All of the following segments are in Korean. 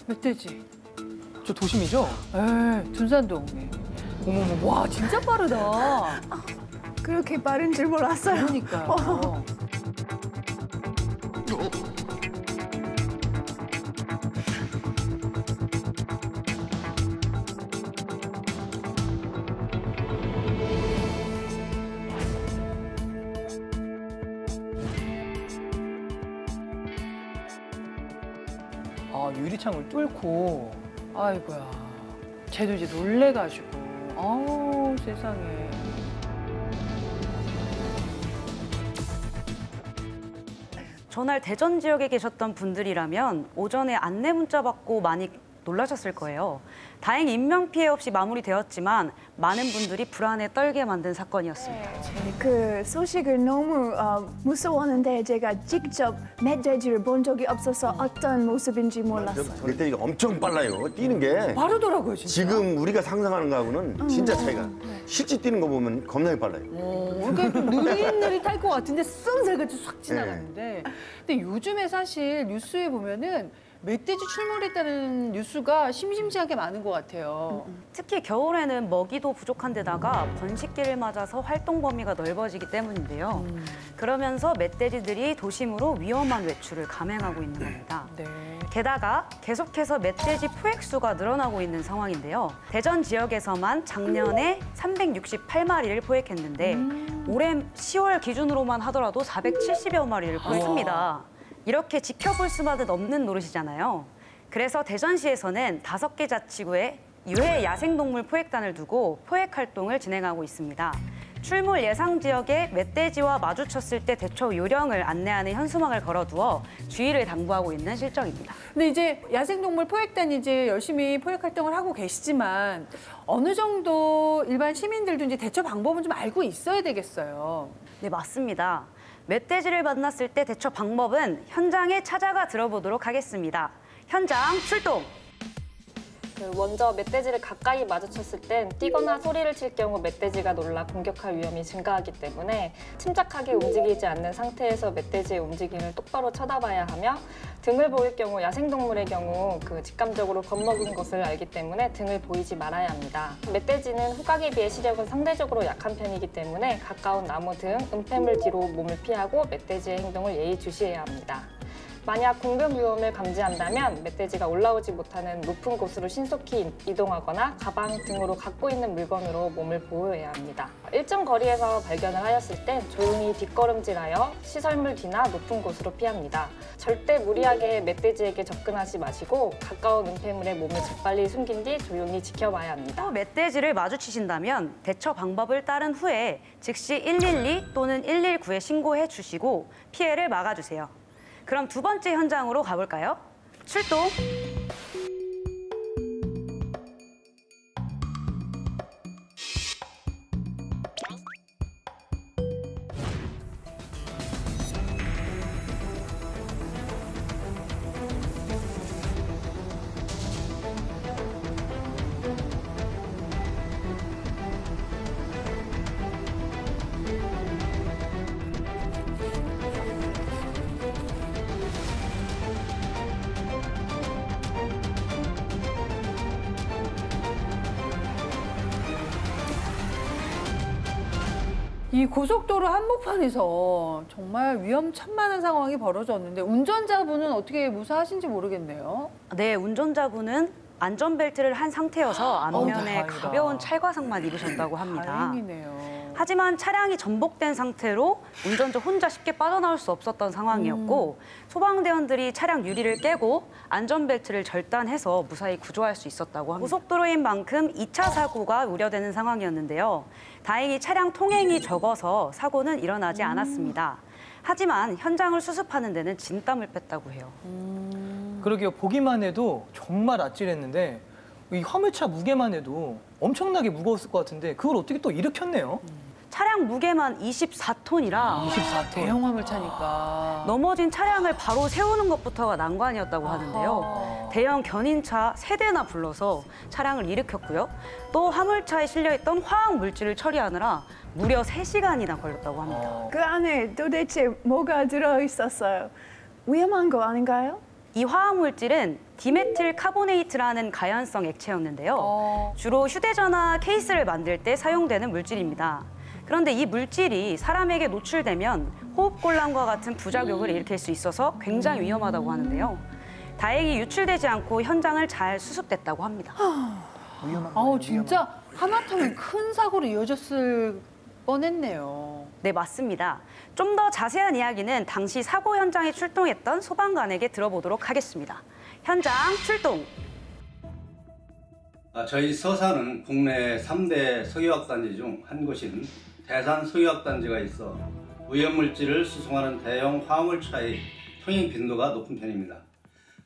멧돼지. 저 도심이죠? 에 둔산동. 어머머, 와 진짜 빠르다. 그렇게 빠른 줄 몰랐어요. 그러니까요. 아, 유리창을 뚫고. 아이고야. 쟤도 이제 놀래가지고. 아우 세상에. 전날 대전 지역에 계셨던 분들이라면 오전에 안내 문자 받고 많이 놀라셨을 거예요. 다행히 인명피해 없이 마무리되었지만 많은 분들이 불안에 떨게 만든 사건이었습니다. 그 소식을 너무 무서웠는데 제가 직접 멧돼지를 본 적이 없어서 어떤 모습인지 몰랐어요. 멧돼지가 엄청 빨라요. 뛰는 게. 빠르더라고요 진짜. 지금 우리가 상상하는 거하고는 진짜 차이가. 실제 뛰는 거 보면 겁나게 빨라요. 그러니까 좀 느릿느릿할 것 같은데 쓱 싹 지나갔는데. 근데 요즘에 사실 뉴스에 보면은 멧돼지 출몰했다는 뉴스가 심심치않게 많은 것 같아요. 특히 겨울에는 먹이도 부족한 데다가 번식기를 맞아서 활동 범위가 넓어지기 때문인데요. 그러면서 멧돼지들이 도심으로 위험한 외출을 감행하고 있는 겁니다. 네. 게다가 계속해서 멧돼지 포획수가 늘어나고 있는 상황인데요. 대전 지역에서만 작년에 368마리를 포획했는데 올해 10월 기준으로만 하더라도 470여 마리를 포획했습니다. 이렇게 지켜볼 수만은 없는 노릇이잖아요. 그래서 대전시에서는 5개 자치구에 유해 야생동물 포획단을 두고 포획 활동을 진행하고 있습니다. 출몰 예상 지역에 멧돼지와 마주쳤을 때 대처 요령을 안내하는 현수막을 걸어두어 주의를 당부하고 있는 실정입니다. 근데 이제 야생동물 포획단이 이제 열심히 포획 활동을 하고 계시지만 어느 정도 일반 시민들도 이제 대처 방법은 좀 알고 있어야 되겠어요. 네, 맞습니다. 멧돼지를 만났을 때 대처 방법은 현장에 찾아가 들어보도록 하겠습니다. 현장 출동! 먼저 멧돼지를 가까이 마주쳤을 땐 뛰거나 소리를 칠 경우 멧돼지가 놀라 공격할 위험이 증가하기 때문에 침착하게 움직이지 않는 상태에서 멧돼지의 움직임을 똑바로 쳐다봐야 하며 등을 보일 경우 야생동물의 경우 직감적으로 겁먹은 것을 알기 때문에 등을 보이지 말아야 합니다. 멧돼지는 후각에 비해 시력은 상대적으로 약한 편이기 때문에 가까운 나무 등 은폐물 뒤로 몸을 피하고 멧돼지의 행동을 예의주시해야 합니다. 만약 공격 위험을 감지한다면 멧돼지가 올라오지 못하는 높은 곳으로 신속히 이동하거나 가방 등으로 갖고 있는 물건으로 몸을 보호해야 합니다. 일정 거리에서 발견을 하였을 땐 조용히 뒷걸음질하여 시설물 뒤나 높은 곳으로 피합니다. 절대 무리하게 멧돼지에게 접근하지 마시고 가까운 은폐물에 몸을 재빨리 숨긴 뒤 조용히 지켜봐야 합니다. 또 멧돼지를 마주치신다면 대처 방법을 따른 후에 즉시 112 또는 119에 신고해 주시고 피해를 막아주세요. 그럼 두 번째 현장으로 가볼까요? 출동! 이 고속도로 한복판에서 정말 위험천만한 상황이 벌어졌는데 운전자분은 어떻게 무사하신지 모르겠네요. 네, 운전자분은 안전벨트를 한 상태여서 앞면에 다행이다. 가벼운 찰과상만 입으셨다고 합니다. 다행이네요. 하지만 차량이 전복된 상태로 운전자 혼자 쉽게 빠져나올 수 없었던 상황이었고 소방대원들이 차량 유리를 깨고 안전벨트를 절단해서 무사히 구조할 수 있었다고 합니다. 고속도로인 만큼 2차 사고가 우려되는 상황이었는데요. 다행히 차량 통행이 적어서 사고는 일어나지 않았습니다. 하지만 현장을 수습하는 데는 진땀을 뺐다고 해요. 그러게요. 보기만 해도 정말 아찔했는데 이 화물차 무게만 해도 엄청나게 무거웠을 것 같은데 그걸 어떻게 또 일으켰네요. 차량 무게만 24톤이라 24톤. 대형 화물차니까. 넘어진 차량을 바로 세우는 것부터가 난관이었다고 하는데요. 대형 견인차 3대나 불러서 차량을 일으켰고요. 또 화물차에 실려있던 화학 물질을 처리하느라 무려 3시간이나 걸렸다고 합니다. 그 안에 도대체 뭐가 들어있었어요? 위험한 거 아닌가요? 이 화학물질은 디메틸 카보네이트라는 가연성 액체였는데요. 주로 휴대전화 케이스를 만들 때 사용되는 물질입니다. 그런데 이 물질이 사람에게 노출되면 호흡곤란과 같은 부작용을 일으킬 수 있어서 굉장히 위험하다고 하는데요. 다행히 유출되지 않고 현장을 잘 수습됐다고 합니다. 아우 진짜 하마터면 큰 사고로 이어졌을 뻔했네요. 네, 맞습니다. 좀 더 자세한 이야기는 당시 사고 현장에 출동했던 소방관에게 들어보도록 하겠습니다. 현장 출동! 저희 서산은 국내 3대 석유화학단지 중 한 곳인 대산 석유화학단지가 있어 오염물질을 수송하는 대형 화물차의 통행 빈도가 높은 편입니다.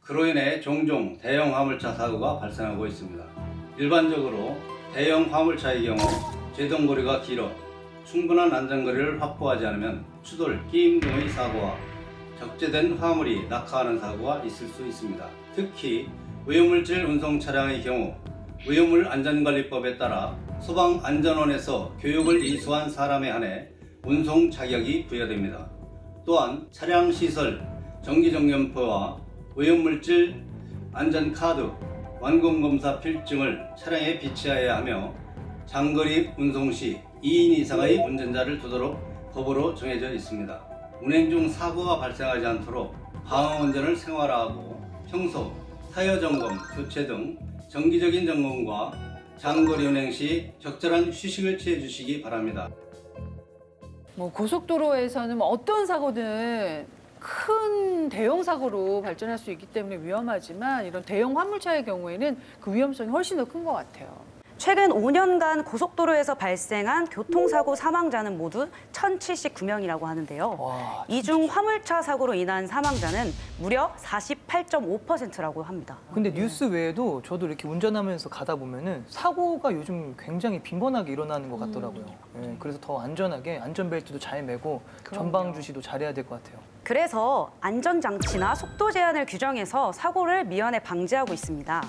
그로 인해 종종 대형 화물차 사고가 발생하고 있습니다. 일반적으로 대형 화물차의 경우 제동거리가 길어 충분한 안전거리를 확보하지 않으면 추돌, 끼임 등의 사고와 적재된 화물이 낙하하는 사고가 있을 수 있습니다. 특히 오염물질 운송 차량의 경우 오염물 안전관리법에 따라 소방안전원에서 교육을 이수한 사람에 한해 운송 자격이 부여됩니다. 또한 차량 시설, 정기정연표와 오염물질 안전카드, 완공검사 필증을 차량에 비치하여야 하며 장거리 운송 시 2인 이상의 운전자를 두도록 법으로 정해져 있습니다. 운행 중 사고가 발생하지 않도록 방어운전을 생활화하고 평소 타이어 점검, 교체 등 정기적인 점검과 장거리 운행 시 적절한 휴식을 취해 주시기 바랍니다. 뭐 고속도로에서는 뭐 어떤 사고든 큰 대형 사고로 발전할 수 있기 때문에 위험하지만 이런 대형 화물차의 경우에는 그 위험성이 훨씬 더 큰 것 같아요. 최근 5년간 고속도로에서 발생한 교통사고 사망자는 모두 1,079명이라고 하는데요. 이 중 화물차 사고로 인한 사망자는 무려 48.5%라고 합니다. 근데 뉴스 외에도 저도 이렇게 운전하면서 가다 보면은 사고가 요즘 굉장히 빈번하게 일어나는 것 같더라고요. 예, 그래서 더 안전하게 안전벨트도 잘 매고 전방 주시도 잘해야 될 것 같아요. 그래서 안전장치나 속도 제한을 규정해서 사고를 미연에 방지하고 있습니다.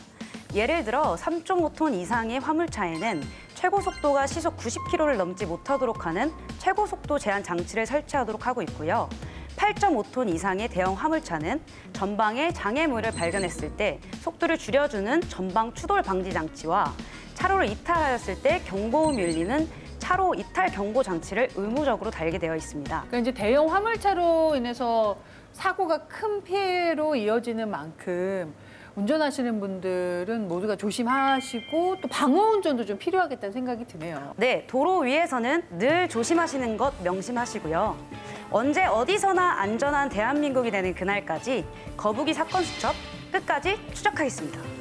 예를 들어 3.5톤 이상의 화물차에는 최고 속도가 시속 90km를 넘지 못하도록 하는 최고 속도 제한 장치를 설치하도록 하고 있고요. 8.5톤 이상의 대형 화물차는 전방에 장애물을 발견했을 때 속도를 줄여주는 전방 추돌 방지 장치와 차로를 이탈하였을 때 경고음이 울리는 차로 이탈 경고 장치를 의무적으로 달게 되어 있습니다. 그러니까 이제 대형 화물차로 인해서 사고가 큰 피해로 이어지는 만큼 운전하시는 분들은 모두가 조심하시고 또 방어 운전도 좀 필요하겠다는 생각이 드네요. 네, 도로 위에서는 늘 조심하시는 것 명심하시고요. 언제 어디서나 안전한 대한민국이 되는 그날까지 거북이 사건 수첩 끝까지 추적하겠습니다.